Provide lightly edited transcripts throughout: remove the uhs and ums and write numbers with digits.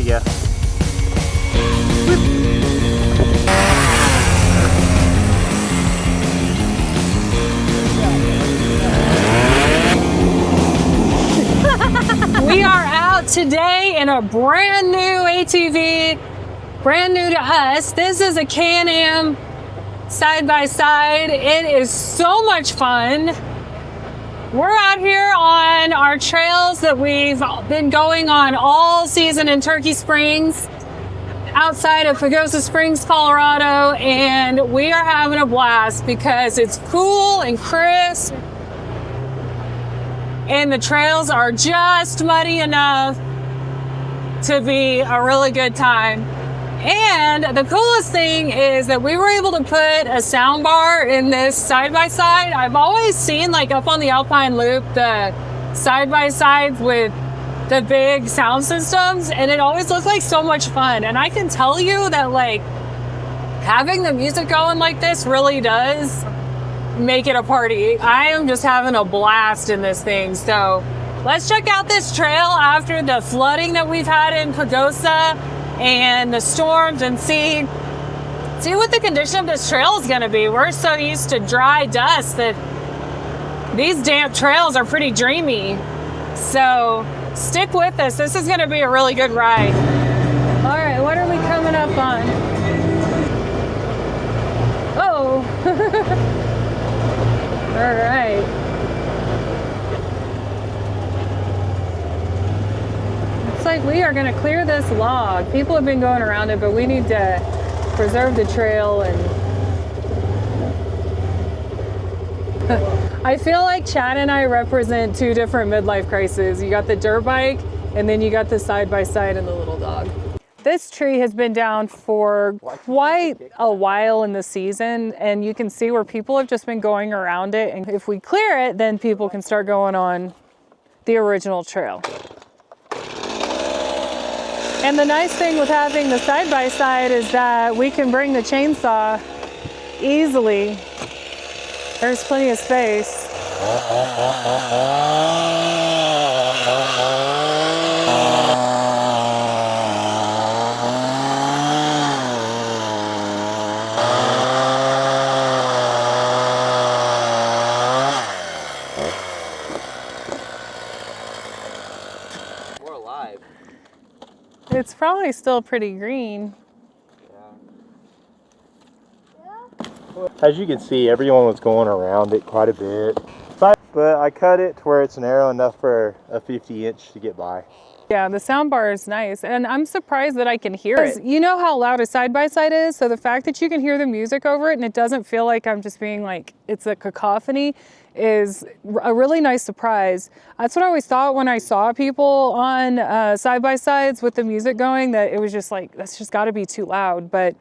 you go. We are out today in a brand new ATV, brand new to us. This is a Can-Am side-by-side. It is so much fun. We're out here on our trails that we've been going on all season in Turkey Springs, outside of Pagosa Springs, Colorado, and we are having a blast because it's cool and crisp. And the trails are just muddy enough to be a really good time. And the coolest thing is that we were able to put a sound bar in this side-by-side. I've always seen, like, up on the Alpine Loop, the side-by-sides with the big sound systems, and it always looks like so much fun. And I can tell you that, like, having the music going like this really does make it a party. I am just having a blast in this thing. So let's check out this trail after the flooding that we've had in Pagosa and the storms, and see what the condition of this trail is going to be. We're so used to dry dust that these damp trails are pretty dreamy. So stick with us. This is going to be a really good ride. All right, what are we coming up on? Oh. All right. Looks like we are going to clear this log. People have been going around it, but we need to preserve the trail. And I feel like Chad and I represent two different midlife crises. You got the dirt bike, and then you got the side-by-side and the little dog. This tree has been down for quite a while in the season, and you can see where people have just been going around it. And if we clear it, then people can start going on the original trail. And the nice thing with having the side-by-side is that we can bring the chainsaw easily. There's plenty of space. It's probably still pretty green. Yeah. As you can see, everyone was going around it quite a bit. But I cut it to where it's narrow enough for a 50-inch to get by. Yeah, the sound bar is nice, and I'm surprised that I can hear it. You know how loud a side-by-side is, so the fact that you can hear the music over it and it doesn't feel like I'm just being like, it's a cacophony, is a really nice surprise. That's what I always thought when I saw people on side-by-sides with the music going, that it was just like, that's just gotta be too loud, but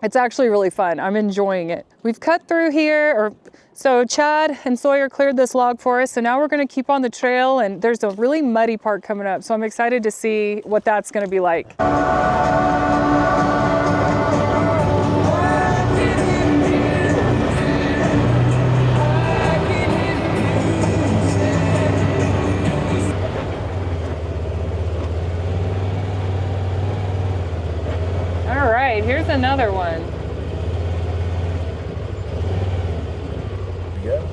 it's actually really fun. I'm enjoying it. We've cut through here, so Chad and Sawyer cleared this log for us, so now we're gonna keep on the trail, and there's a really muddy part coming up, so I'm excited to see what that's gonna be like. All right, here's another one. There you go.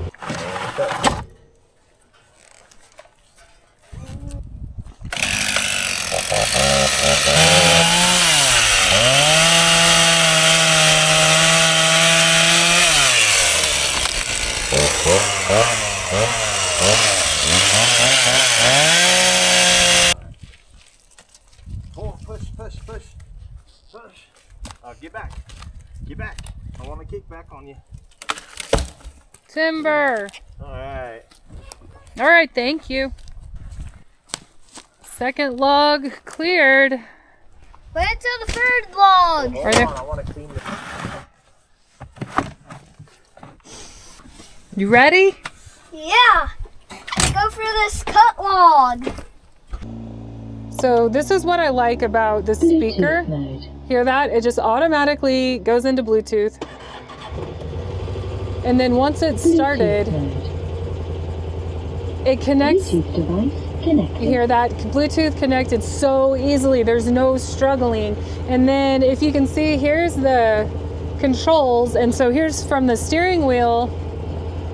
Oh, push. Get back. Get back. I want to kick back on you. Timber. All right. All right, thank you. Second log cleared. Wait until the third log. Hold on, I want to clean this. You ready? Yeah. Let's go for this cut log. So this is what I like about the speaker. Hear that? It just automatically goes into Bluetooth. And then once it's started, it connects You hear that? Bluetooth connected so easily. There's no struggling. And then if you can see, here's the controls. And so here's from the steering wheel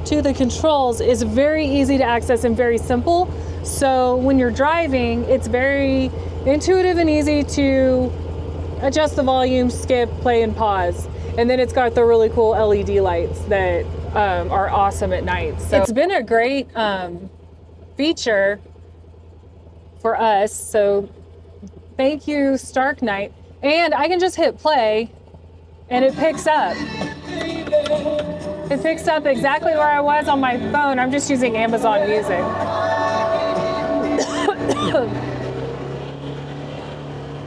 to the controls is very easy to access and very simple. So when you're driving, it's very intuitive and easy to adjust the volume, skip, play, and pause. And then it's got the really cool LED lights that are awesome at night. So it's been a great feature for us. So thank you, Starknight. And I can just hit play and it picks up. It picks up exactly where I was on my phone. I'm just using Amazon Music.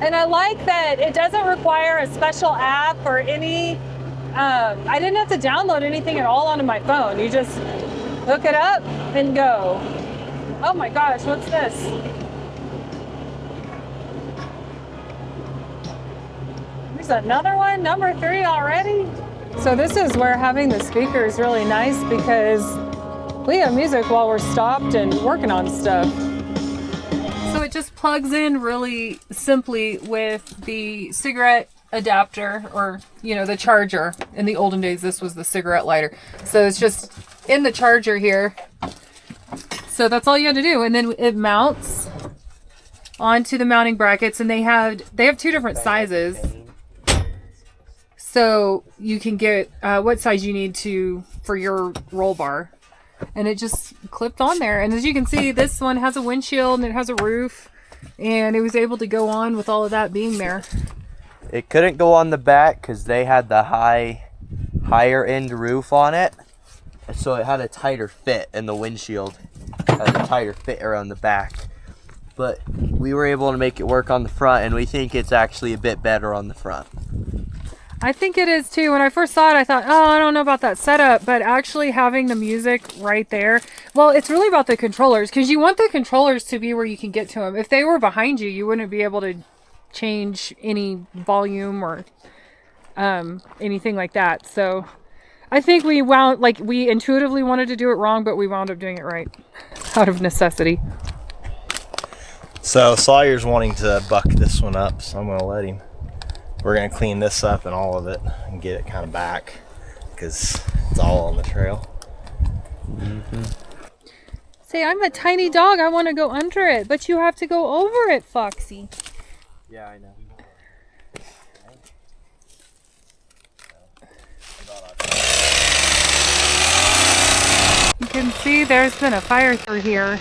And I like that it doesn't require a special app or any, I didn't have to download anything at all onto my phone. You just hook it up and go. Oh my gosh, what's this? There's another one, number 3 already. So this is where having the speaker is really nice because we have music while we're stopped and working on stuff. So it just plugs in really simply with the cigarette adapter, or the charger. In the olden days this was the cigarette lighter. So it's just in the charger here. So that's all you had to do, and then it mounts onto the mounting brackets, and they have 2 different sizes. So you can get what size you need for your roll bar. And it just clipped on there. And as you can see, this one has a windshield and it has a roof. And it was able to go on with all of that being there. It couldn't go on the back because they had the higher end roof on it. So it had a tighter fit, and the windshield had a tighter fit around the back. But we were able to make it work on the front, and we think it's actually a bit better on the front. I think it is too. When I first saw it, I thought, oh, I don't know about that setup, but actually having the music right there, well, it's really about the controllers, because you want the controllers to be where you can get to them. If they were behind you, you wouldn't be able to change any volume or anything like that. So I think we intuitively wanted to do it wrong, but we wound up doing it right out of necessity. So Sawyer's wanting to buck this one up, so I'm going to let him. We're going to clean this up and all of it and get it kind of back because it's all on the trail. Mm-hmm. Say, I'm a tiny dog. I want to go under it, but you have to go over it, Foxy. Yeah, I know. You can see there's been a fire through here.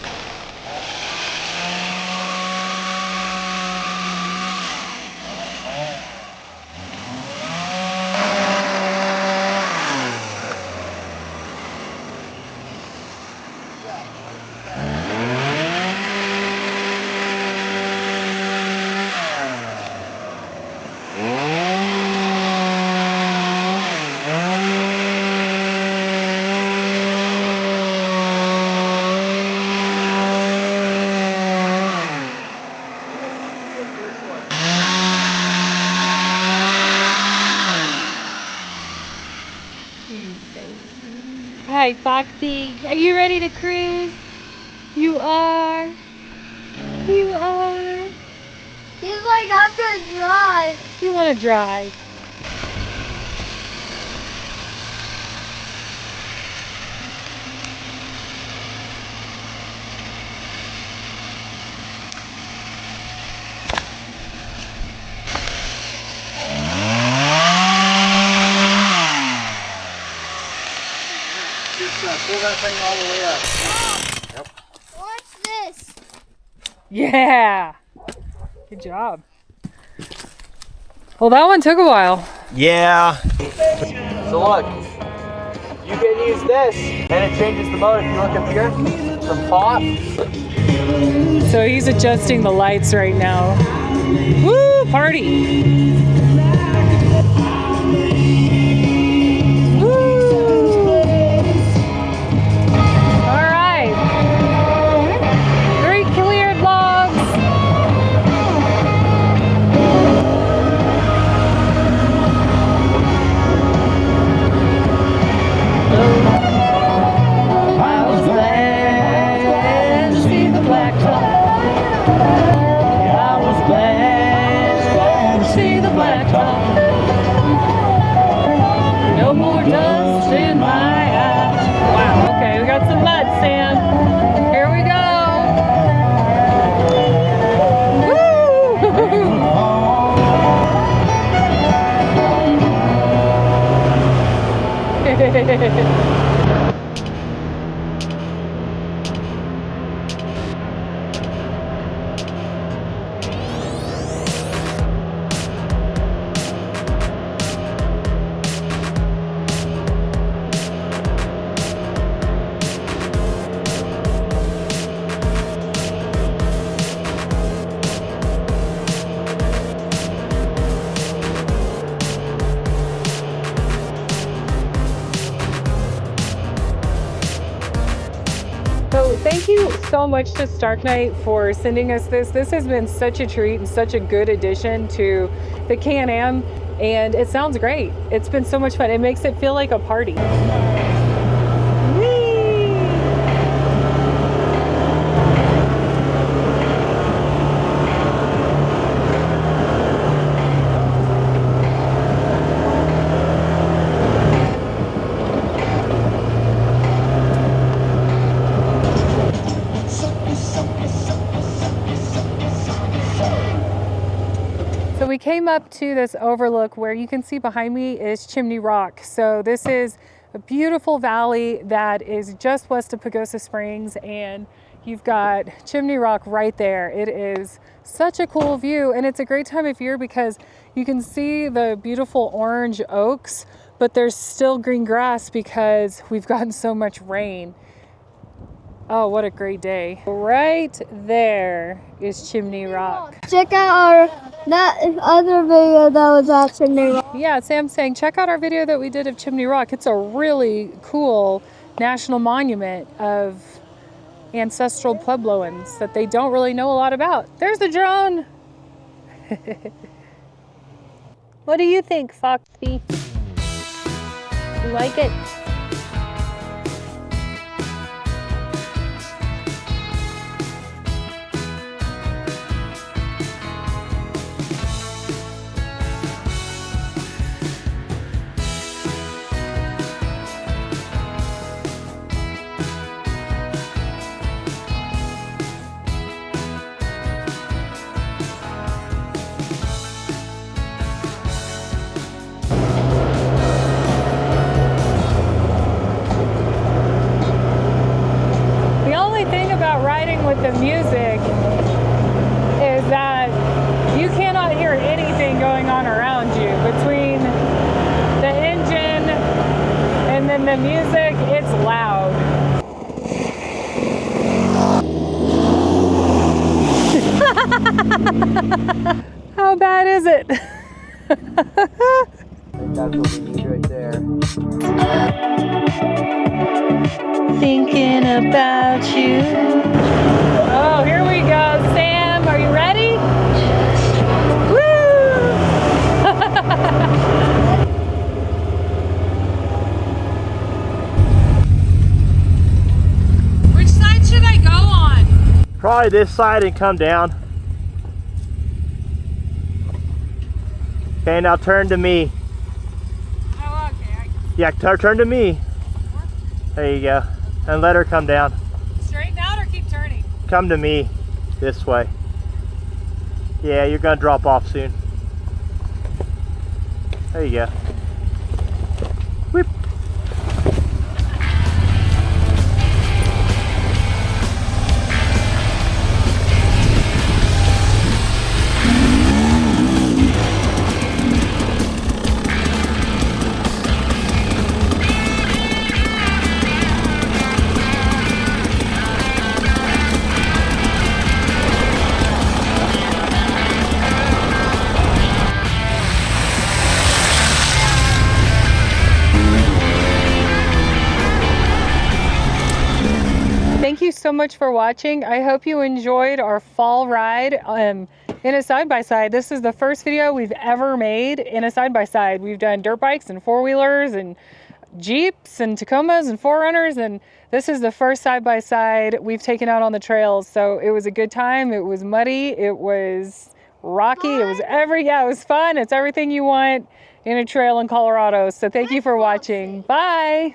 Hi, Foxy. Are you ready to cruise? You are. You are. He's like, I'm gonna drive. You want to drive. Pull that thing all the way up. Yep. Watch this. Yeah. Good job. Well, that one took a while. Yeah. So look, you can use this, and it changes the mode. If you look up here, from pop. So he's adjusting the lights right now. Woo, party. I was glad to see the black truck. so much to Starknight for sending us this. This has been such a treat and such a good addition to the Can-Am, and it sounds great. It's been so much fun. It makes it feel like a party. So we came up to this overlook where you can see behind me is Chimney Rock. So this is a beautiful valley that is just west of Pagosa Springs, and you've got Chimney Rock right there. It is such a cool view, and it's a great time of year because you can see the beautiful orange oaks, but there's still green grass because we've gotten so much rain. Oh, what a great day. Right there is Chimney Rock. Check out that other video that was at Chimney Rock. Yeah, Sam's saying, check out our video that we did of Chimney Rock. It's a really cool national monument of ancestral Puebloans that they don't really know a lot about. There's the drone. What do you think, Foxy? You like it? With the music is that you cannot hear anything going on around you. Between the engine and then the music, it's loud. How bad is it? That's what we need right there. Thinking about you. Oh, here we go. Sam, are you ready? Woo! Which side should I go on? Probably this side and come down. Okay, now turn to me. Oh, okay. Yeah, turn to me. There you go. And let her come down. Straighten out or keep turning? Come to me this way. Yeah, you're gonna drop off soon. There you go. Whip. Thank you so much for watching. I hope you enjoyed our fall ride in a side-by-side. This is the first video we've ever made in a side-by-side. We've done dirt bikes and four-wheelers and Jeeps and Tacomas and 4Runners, and this is the first side-by-side we've taken out on the trails. So it was a good time. It was muddy. It was rocky. It was it was fun. It's everything you want in a trail in Colorado. So thank you for watching. Bye.